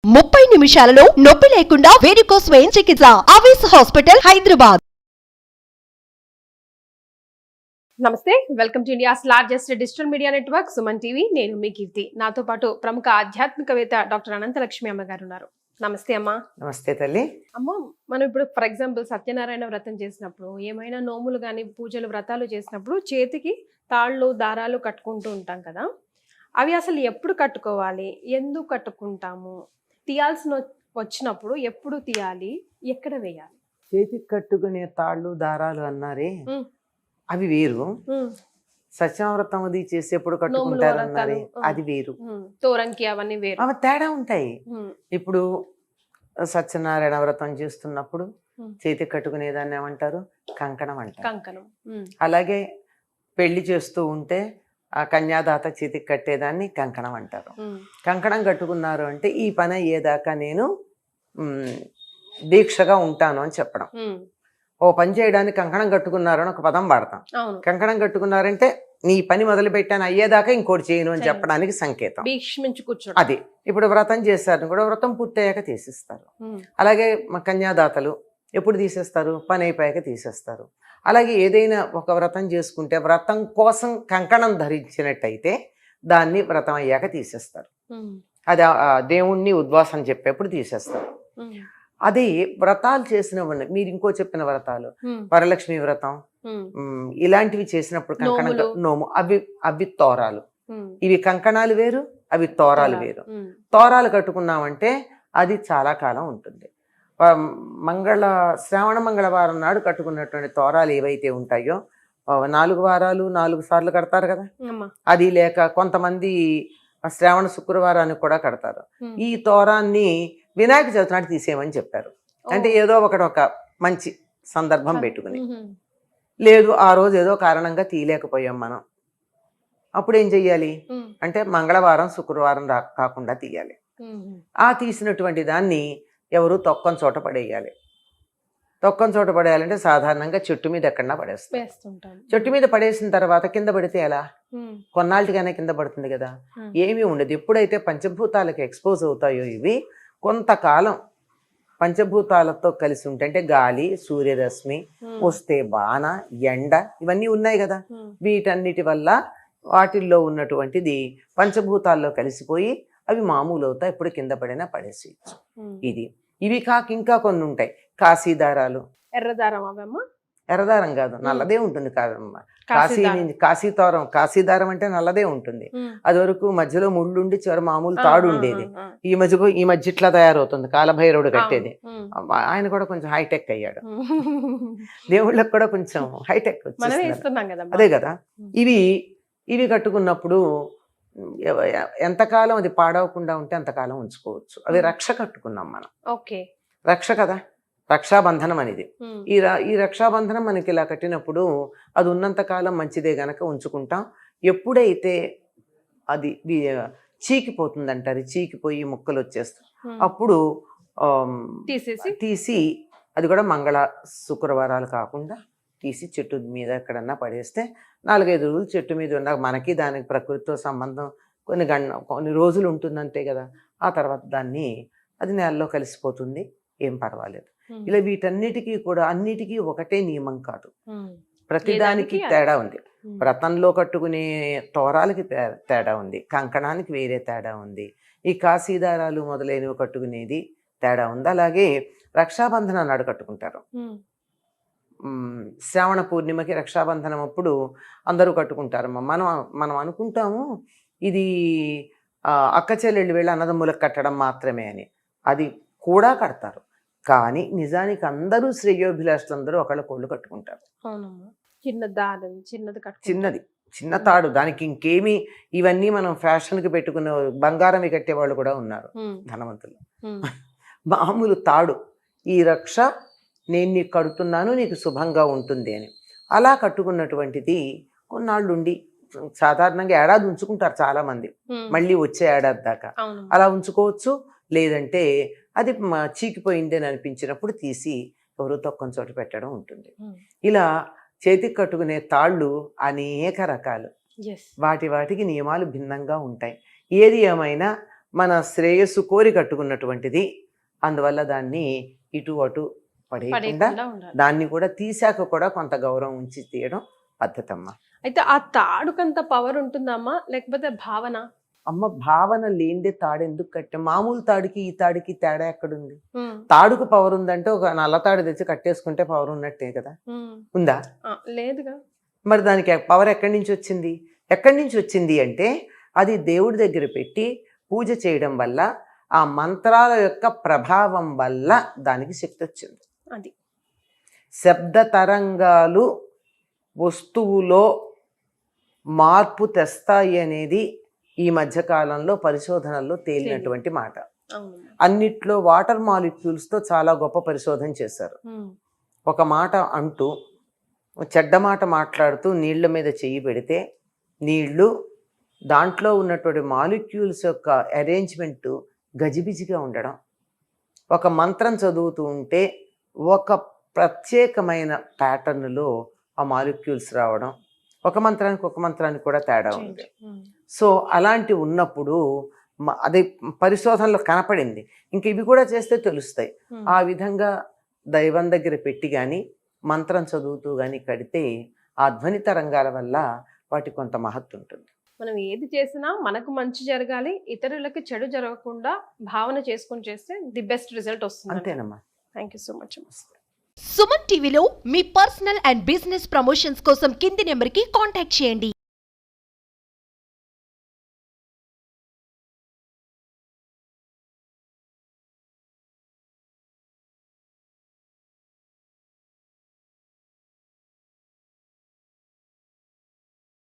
30 నిమిషాలలో నొప్పి లేకుండా వేడికోస్ స్వయం చికిత్స ఆవేశ హాస్పిటల్ హైదరాబాద్. నమస్తే, welcome to India's largest digital media network Suman TV. నేను మీ కీర్తి. నాతో పాటు ప్రముఖ ఆధ్యాత్మికవేత్త డాక్టర్ అనంతలక్ష్మి అమ్మగారు ఉన్నారు. నమస్తే అమ్మా. నమస్తే తల్లి. అమ్మ, మనం ఇప్పుడు ఫర్ ఎగ్జాంపుల్ సత్యనారాయణ వ్రతం చేసినప్పుడు, ఏమైనా నోములు కానీ పూజలు వ్రతాలు చేసినప్పుడు చేతికి తాళ్ళు దారాలు కట్టుకుంటూ ఉంటాం కదా, అవి అసలు ఎప్పుడు కట్టుకోవాలి, ఎందుకు కట్టుకుంటాము, తీయాల్సిన వచ్చినప్పుడు ఎప్పుడు తీయాలి, ఎక్కడ వేయాలి? చేతికి కట్టుకునే తాళ్ళు దారాలు అన్నారే, అవి వేరు. సత్యవ్రతం అది చేసేప్పుడు కట్టుకుంటారు అన్నారే, అది వేరు. తోరంకి అవన్నీ వేరు, అవి తేడా ఉంటాయి. ఇప్పుడు సత్యనారాయణ వ్రతం చేస్తున్నప్పుడు చేతికి కట్టుకునేదాన్ని ఏమంటారు? కంకణం అంటారు. కంకణం. అలాగే పెళ్లి చేస్తూ ఉంటే ఆ కన్యాదాత చేతికి కట్టేదాన్ని కంకణం అంటారు. కంకణం కట్టుకున్నారు అంటే ఈ పని అయ్యేదాకా నేను దీక్షగా ఉంటాను అని చెప్పడం. ఓ పని చేయడానికి కంకణం కట్టుకున్నారు అని ఒక పదం వాడతాం. కంకణం కట్టుకున్నారంటే నీ పని మొదలు పెట్టాను అయ్యేదాకా ఇంకోటి చేయను అని చెప్పడానికి సంకేతం. అది ఇప్పుడు వ్రతం చేస్తారు కూడా, వ్రతం పూర్తయ్యాక తీసేస్తారు. అలాగే కన్యాదాతలు ఎప్పుడు తీసేస్తారు? పని అయిపోయాక తీసేస్తారు. అలాగే ఏదైనా ఒక వ్రతం చేసుకుంటే వ్రతం కోసం కంకణం ధరించినట్టయితే దాన్ని వ్రతం అయ్యాక తీసేస్తారు. అది దేవుణ్ణి ఉద్వాసం చెప్పేప్పుడు తీసేస్తారు. అది వ్రతాలు చేసిన మీరు ఇంకో చెప్పిన వ్రతాలు, వరలక్ష్మి వ్రతం ఇలాంటివి చేసినప్పుడు కంకణం నోము, అవి తోరాలు. ఇవి కంకణాలు వేరు, అవి తోరాలు వేరు. తోరాలు కట్టుకున్నామంటే అది చాలా కాలం ఉంటుంది. శ్రావణ మంగళవారం నాడు కట్టుకున్నటువంటి తోరాలు ఏవైతే ఉంటాయో 4 వారాలు 4 సార్లు కడతారు కదా. అది లేక కొంతమంది శ్రావణ శుక్రవారానికి కూడా కడతారు. ఈ తోరాన్ని వినాయక చవితి నాటి తీసేయమని చెప్పారు. అంటే ఏదో ఒక మంచి సందర్భం పెట్టుకుని, లేదు ఆ రోజు ఏదో కారణంగా తీయలేకపోయాం మనం, అప్పుడు ఏం చెయ్యాలి అంటే మంగళవారం శుక్రవారం కాకుండా తీయాలి. ఆ తీసినటువంటి దాన్ని ఎవరు తొక్కని చోట పడేయాలి. తొక్కని చోట పడేయాలంటే సాధారణంగా చెట్టు మీద ఎక్కడన్నా పడేస్తాం. చెట్టు మీద పడేసిన తర్వాత కింద పడితే ఎలా? కొన్నాళ్ళకైనా కింద పడుతుంది కదా, ఏమీ ఉండదు. ఎప్పుడైతే పంచభూతాలకు ఎక్స్పోజ్ అవుతాయో ఇవి కొంతకాలం పంచభూతాలతో కలిసి ఉంటే, అంటే గాలి, సూర్యరశ్మి వస్తే బాణ, ఎండ ఇవన్నీ ఉన్నాయి కదా, వీటన్నిటి వల్ల వాటిల్లో ఉన్నటువంటిది పంచభూతాల్లో కలిసిపోయి అవి మామూలు అవుతాయి. ఎప్పుడు కింద పడినా పడేసేయచ్చు. ఇవి కాక ఇంకా కొన్ని ఉంటాయి. కాశీదారాలు. ఎర్రదారం కాదు, నల్లదే ఉంటుంది కాదమ్మా. కాశీదారం అంటే నల్లదే ఉంటుంది. అది వరకు మధ్యలో ముళ్ళుండి చివరి మామూలు తాడు ఉండేది. ఈ మధ్య ఇట్లా తయారవుతుంది, కాలభైరవుడు కట్టేది. ఆయన కూడా కొంచెం హైటెక్ అయ్యాడు. దేవుళ్ళకి కూడా కొంచెం హైటెక్ వచ్చింది. అదే కదా. ఇవి కట్టుకున్నప్పుడు ఎంతకాలం అది పాడవకుండా ఉంటే అంతకాలం ఉంచుకోవచ్చు. అవి రక్ష కట్టుకున్నాం మనం. రక్ష కదా, రక్షాబంధనం అనేది. ఈ రక్షాబంధనం మనకి ఇలా కట్టినప్పుడు అది ఉన్నంతకాలం మంచిదే గనక ఉంచుకుంటాం. ఎప్పుడైతే అది చీకిపోతుంది అంటారు, చీకిపోయి ముక్కలు వచ్చేస్తాయి, అప్పుడు తీసి అది కూడా శుక్రవారాలు కాకుండా తీసి చెట్టు మీద ఎక్కడన్నా పడేస్తే 4-5 రోజులు చెట్టు మీద ఉన్న మనకి దానికి ప్రకృతితో సంబంధం కొన్ని రోజులు ఉంటుంది అంతే కదా. ఆ తర్వాత అది నేలలో కలిసిపోతుంది, ఏం పర్వాలేదు. ఇలా వీటన్నిటికీ కూడా అన్నిటికీ ఒకటే నియమం కాదు, ప్రతిదానికి తేడా ఉంది. వ్రతంలో కట్టుకునే తోరాలకి తేడా ఉంది, కంకణానికి వేరే తేడా ఉంది, ఈ కాశీదారాలు మొదలైనవి కట్టుకునేది తేడా ఉంది. అలాగే రక్షాబంధనం నాడు కట్టుకుంటారు. శ్రావణ పూర్ణిమకి రక్షాబంధనం అప్పుడు అందరూ కట్టుకుంటారు. మనం అనుకుంటాము ఇది అక్క చెల్లెళ్ళు వెళ్ళి అన్నదమ్ములకు కట్టడం మాత్రమే అని. అది కూడా కడతారు, కానీ నిజానికి అందరూ శ్రేయోభిలాషులందరూ ఒకళ్ళకోళ్ళు కట్టుకుంటారు. చిన్న తాడు, దానికి ఇంకేమి ఇవన్నీ మనం ఫ్యాషన్కి పెట్టుకునే బంగారం కట్టేవాళ్ళు కూడా ఉన్నారు ధనవంతులు. మామూలు తాడు, ఈ రక్ష నేను నీకు కడుతున్నాను, నీకు శుభంగా ఉంటుంది అని అలా కట్టుకున్నటువంటిది కొన్నాళ్ళు ఉండి, సాధారణంగా ఏడాది ఉంచుకుంటారు చాలా మంది, మళ్ళీ వచ్చే ఏడాది దాకా అలా ఉంచుకోవచ్చు. లేదంటే అది చీకిపోయింది అని అనిపించినప్పుడు తీసి ఎవరో తొక్కని చోట పెట్టడం ఉంటుంది. ఇలా చేతికి కట్టుకునే తాళ్ళు అనేక రకాలు, వాటికి నియమాలు భిన్నంగా ఉంటాయి. ఏది ఏమైనా మన శ్రేయస్సు కోరి కట్టుకున్నటువంటిది. అందువల్ల దాన్ని ఇటు అటు పడేయకుండా పడేయకుండా ఉండాలి. దాన్ని కూడా తీసాక కూడా కొంత గౌరవం ఉంచి తీయడం పద్ధతమ్మ. అయితే ఆ తాడుకంత పవర్ ఉంటుందమ్మా లేకపోతే భావన? అమ్మ, భావన లేనిదే తాడు ఎందుకు కట్టాం? మామూలు తాడుకి ఈ తాడుకి తేడా ఎక్కడుంది? తాడుకు పవర్ ఉందంటే ఒక నల్ల తాడు తెచ్చి కట్టేసుకుంటే పవర్ ఉన్నట్టే కదా. ఉందా? లేదుగా. మరి దానికి పవర్ ఎక్కడి నుంచి వచ్చింది? ఎక్కడి నుంచి వచ్చింది అంటే అది దేవుడి దగ్గర పెట్టి పూజ చేయడం వల్ల, ఆ మంత్రాల యొక్క ప్రభావం వల్ల దానికి శక్తి వచ్చింది. అది శబ్ద తరంగాలు వస్తువులో మార్పు తెస్తాయి అనేది ఈ మధ్యకాలంలో పరిశోధనల్లో తేలినటువంటి మాట. అన్నిట్లో వాటర్ మాలిక్యూల్స్తో చాలా గొప్ప పరిశోధన చేశారు. ఒక మాట అంటూ చెడ్డ మాట మాట్లాడుతూ నీళ్ల మీద చెయ్యి పెడితే నీళ్లు దాంట్లో ఉన్నటువంటి మాలిక్యూల్స్ యొక్క అరేంజ్మెంటు గజిబిజిగా ఉండడం, ఒక మంత్రం చదువుతూ ఉంటే ఒక ప్రత్యేకమైన ప్యాటర్న్లో ఆ మాలిక్యూల్స్ రావడం, ఒక మంత్రానికి కూడా తేడా ఉంది. సో అలాంటి ఉన్నప్పుడు అది పరిశోధనలో కనపడింది. ఇంక ఇవి కూడా చేస్తే తెలుస్తాయి. ఆ విధంగా దైవం దగ్గర పెట్టి కానీ మంత్రం చదువుతూ కానీ కడితే ఆ ధ్వని తరంగాల వల్ల వాటి కొంత మహత్తు ఉంటుంది. మనం ఏది చేసినా మనకు మంచి జరగాలి, ఇతరులకి చెడు జరగకుండా భావన చేసుకొని చేస్తే ది బెస్ట్ రిజల్ట్ వస్తుంది. అంతేనమ్మా. Thank you so much. Suman టీవీలో మీ పర్సనల్ అండ్ బిజినెస్ ప్రమోషన్స్ కోసం కింది నెంబర్కి కాంటాక్ట్ చేయండి.